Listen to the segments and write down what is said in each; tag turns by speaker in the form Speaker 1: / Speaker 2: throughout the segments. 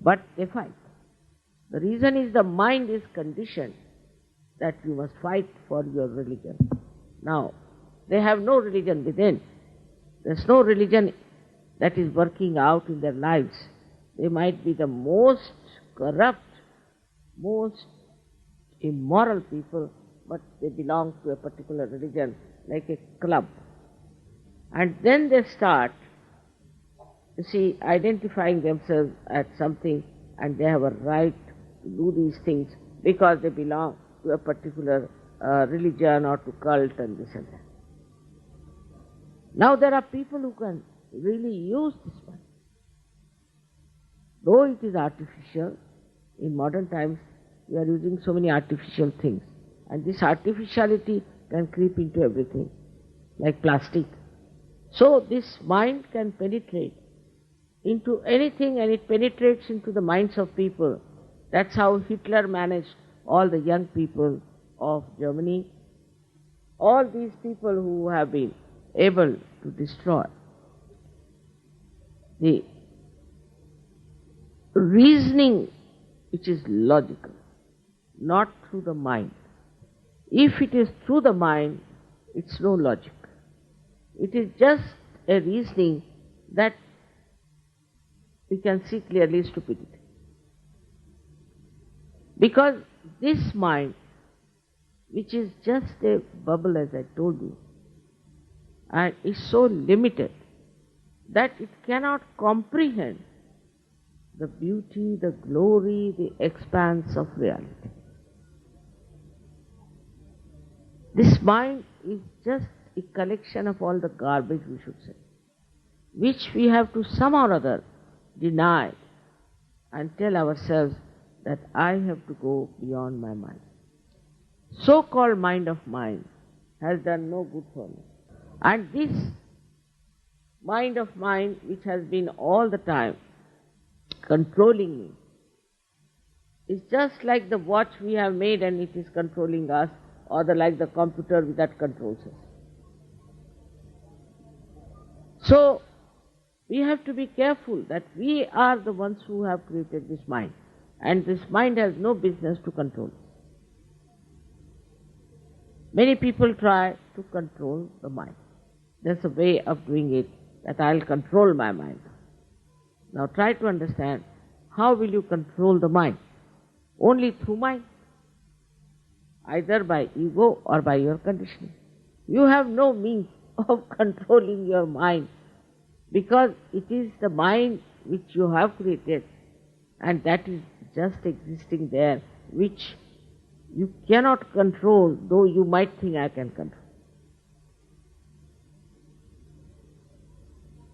Speaker 1: but they fight. The reason is the mind is conditioned that you must fight for your religion. Now, they have no religion within. There's no religion that is working out in their lives. They might be the most corrupt, most immoral people, but they belong to a particular religion, like a club. And then they start, you see, identifying themselves as something, and they have a right to do these things because they belong to a particular religion or to cult and this and that. Now there are people who can really use this one. Though it is artificial, in modern times we are using so many artificial things, and this artificiality can creep into everything, like plastic. So this mind can penetrate into anything, and it penetrates into the minds of people. That's how Hitler managed all the young people of Germany, all these people who have been able to destroy the reasoning which is logical, not through the mind. If it is through the mind, it's no logic. It is just a reasoning that we can see clearly stupidity. Because this mind, which is just a bubble as I told you, and is so limited that it cannot comprehend the beauty, the glory, the expanse of reality. This mind is just a collection of all the garbage, we should say, which we have to somehow or other deny and tell ourselves that I have to go beyond my mind. So-called mind of mine has done no good for me. And this mind of mine, which has been all the time controlling me, is just like the watch we have made and it is controlling us, or like the computer that controls us. So, we have to be careful that we are the ones who have created this mind, and this mind has no business to control us. Many people try to control the mind. There's a way of doing it, that I'll control my mind. Now try to understand, how will you control the mind? Only through mind, either by ego or by your conditioning. You have no means of controlling your mind, because it is the mind which you have created, and that is just existing there, which you cannot control, though you might think I can control.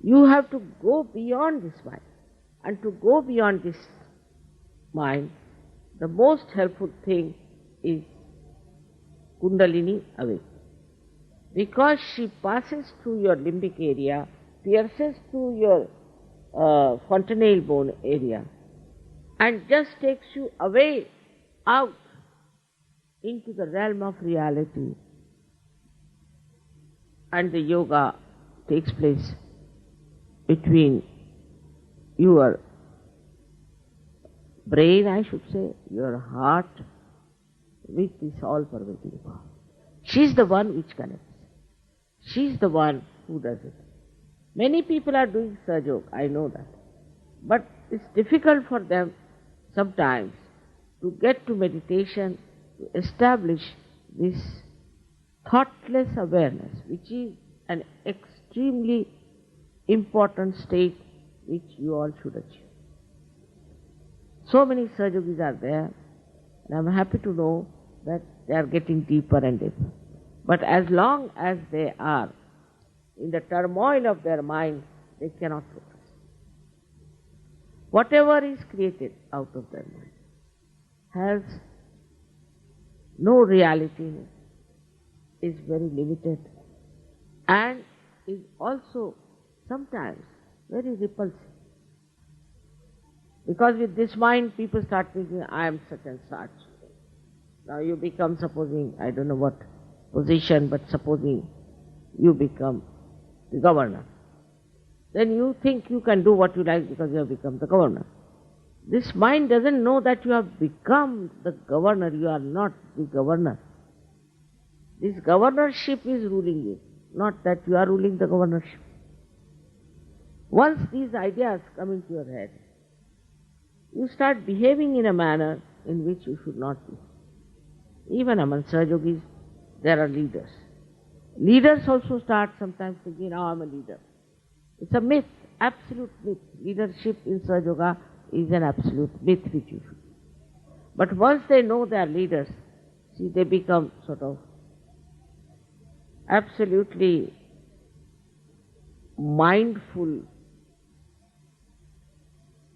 Speaker 1: You have to go beyond this mind, and to go beyond this mind, the most helpful thing is Kundalini awake. Because she passes through your limbic area, pierces through your fontanelle bone area, and just takes you away, out, into the realm of reality. And the yoga takes place between your brain, I should say, your heart, with this all-pervading power. She's the one which connects. She's the one who does it. Many people are doing Sahaj Yog, I know that. But it's difficult for them sometimes to get to meditation, to establish this thoughtless awareness, which is an extremely important state which you all should achieve. So many Sahaj Yogis are there, and I'm happy to know that they are getting deeper and deeper. But as long as they are in the turmoil of their mind, they cannot progress. Whatever is created out of their mind has no reality in it, is very limited, and is also sometimes very repulsive. Because with this mind, people start thinking, I am such and such. Now you become, supposing, I don't know what position, but supposing you become the governor. Then you think you can do what you like because you have become the governor. This mind doesn't know that you have become the governor, you are not the governor. This governorship is ruling you, not that you are ruling the governorship. Once these ideas come into your head, you start behaving in a manner in which you should not be. Even among Sahaj Yogis, there are leaders. Leaders also start sometimes thinking, oh, I'm a leader. It's a myth, absolute myth. Leadership in Sahaj Yoga is an absolute myth which you should. But once they know they are leaders, see, they become sort of absolutely mindful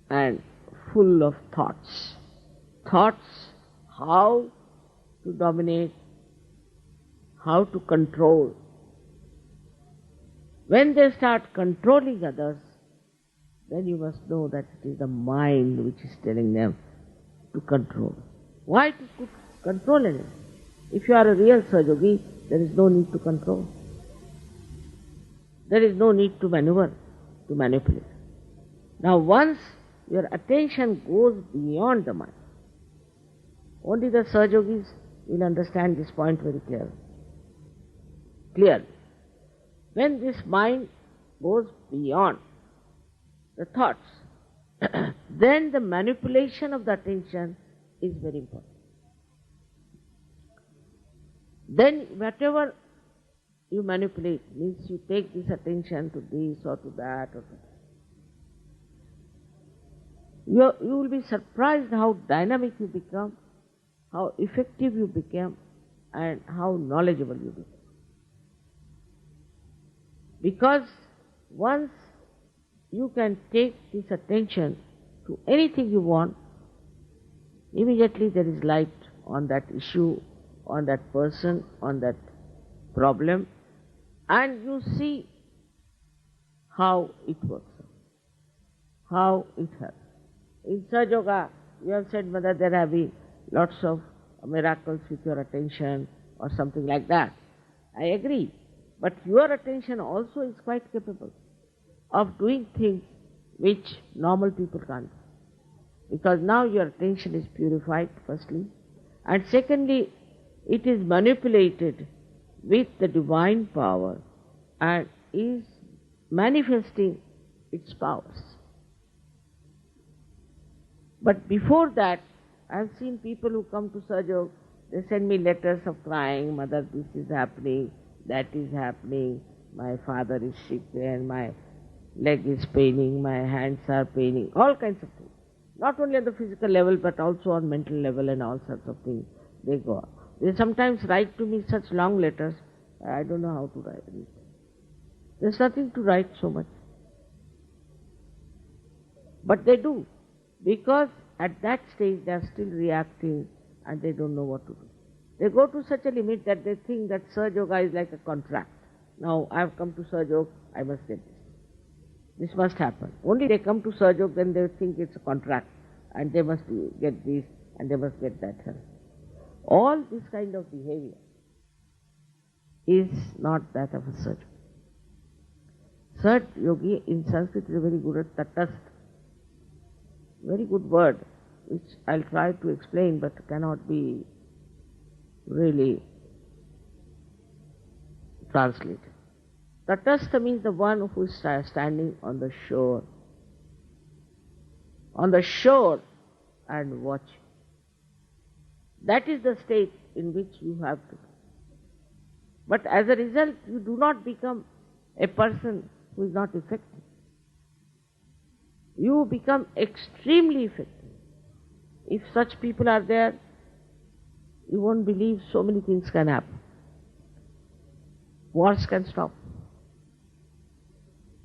Speaker 1: and full of thoughts. Thoughts how to dominate, how to control. When they start controlling others, then you must know that it is the mind which is telling them to control. Why to control anything? If you are a real Sahaj Yogi, there is no need to control. There is no need to maneuver, to manipulate. Now once your attention goes beyond the mind, only the Sahaj Yogis will understand this point very clearly. When this mind goes beyond the thoughts, then the manipulation of the attention is very important. Then whatever you manipulate means you take this attention to this or to that or to that. You will be surprised how dynamic you become, how effective you become, and how knowledgeable you become. Because once you can take this attention to anything you want, immediately there is light on that issue, on that person, on that problem, and you see how it works, how it helps. In Sahaj Yoga, you have said, Mother, there have been lots of miracles with your attention or something like that. I agree. But your attention also is quite capable of doing things which normal people can't. Because now your attention is purified, firstly, and secondly, it is manipulated with the divine power and is manifesting its powers. But before that, I have seen people who come to Sahaj Yoga, they send me letters of crying, Mother, this is happening, that is happening, my father is sick and my leg is paining, my hands are paining, all kinds of things. Not only on the physical level but also on mental level and all sorts of things they go on. They sometimes write to me such long letters, I don't know how to write it. There's nothing to write so much. But they do, because at that stage they are still reacting and they don't know what to do. They go to such a limit that they think that Sahaj Yoga is like a contract. Now I have come to Sahaj Yoga, I must get this. This must happen. Only they come to Sahaj Yoga, then they think it's a contract and they must get this and they must get that help. All this kind of behavior is not that of a Sahaj Yogi. Sahaj Yogi in Sanskrit is a very good at tatast. Very good word, which I'll try to explain but cannot be really translated. Tatastha means the one who is standing on the shore. On the shore and watching. That is the state in which you have to be. But as a result, you do not become a person who is not effective. You become extremely effective. If such people are there, you won't believe so many things can happen. Wars can stop.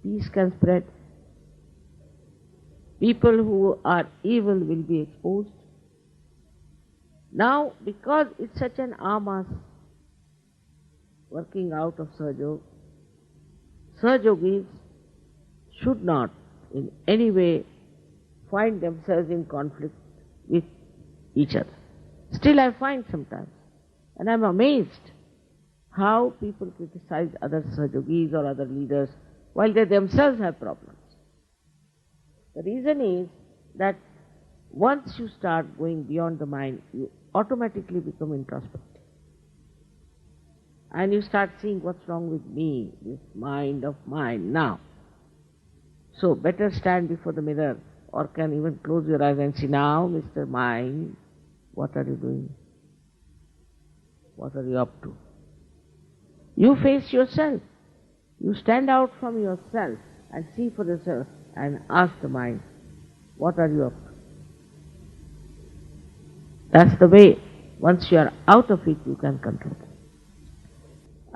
Speaker 1: Peace can spread. People who are evil will be exposed. Now, because it's such an amas working out of Sahaj Yoga, Sahaj Yogis should not in any way find themselves in conflict with each other. Still I find sometimes, and I'm amazed how people criticize other Sahaj Yogis or other leaders while they themselves have problems. The reason is that Once you start going beyond the mind, you automatically become introspective. And you start seeing what's wrong with me, this mind of mine now. So better stand before the mirror, or can even close your eyes and see, now, Mr. Mind, what are you doing? What are you up to? You face yourself. You stand out from yourself and see for yourself and ask the mind, what are you up to? That's the way. Once you are out of it, you can control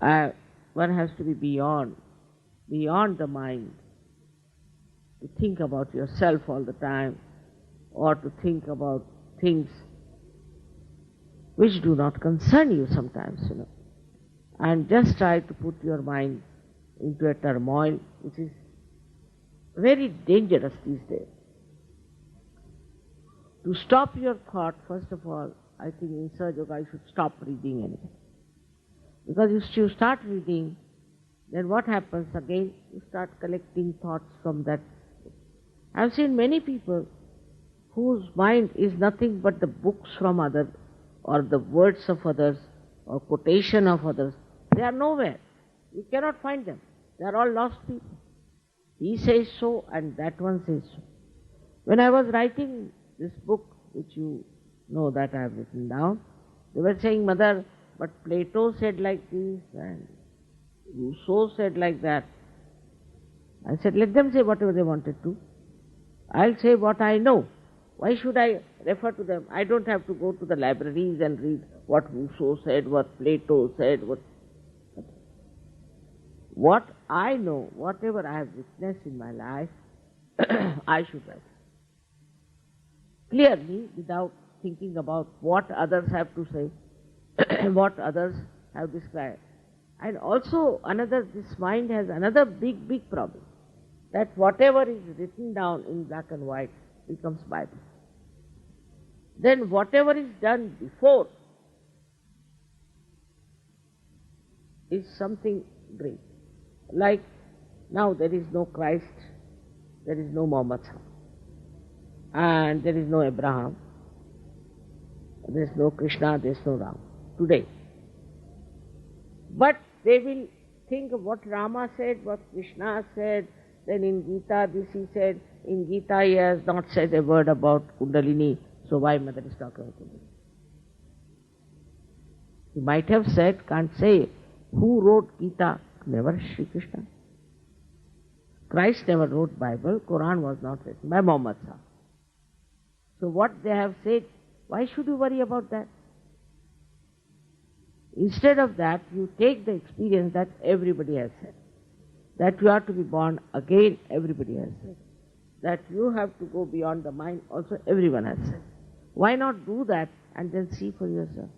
Speaker 1: it. One has to be beyond the mind, to think about yourself all the time, or to think about things which do not concern you sometimes, and just try to put your mind into a turmoil which is very dangerous these days. To stop your thought, first of all, I think in Sahaj Yoga I should stop reading anything. Because if you start reading, then what happens again? You start collecting thoughts from that. I've seen many people whose mind is nothing but the books from others, or the words of others, or quotation of others. They are nowhere. You cannot find them. They are all lost people. He says so and that one says so. When I was writing this book, which you know that I have written down, they were saying, Mother, but Plato said like this and Rousseau said like that. I said, let them say whatever they wanted to. I'll say what I know. Why should I refer to them? I don't have to go to the libraries and read what Rousseau said, what Plato said, what I know, whatever I have witnessed in my life, I should write. Clearly, without thinking about what others have to say, what others have described. And also this mind has another big problem, that whatever is written down in black and white becomes Bible. Then whatever is done before is something great. Like now there is no Christ, there is no Muhammad, and there is no Abraham, there is no Krishna, there is no Ram today. But they will think of what Rama said, what Krishna said, then in Gita this he said, in Gita he has not said a word about Kundalini, so why Mother is talking about Kundalini? He might have said, can't say, who wrote Gita? Never Shri Krishna. Christ never wrote Bible, Quran was not written by Muhammad Sahib. So what they have said, why should you worry about that? Instead of that, you take the experience that everybody has said. That you have to be born again, everybody has said. That you have to go beyond the mind, also everyone has said. Why not do that and then see for yourself?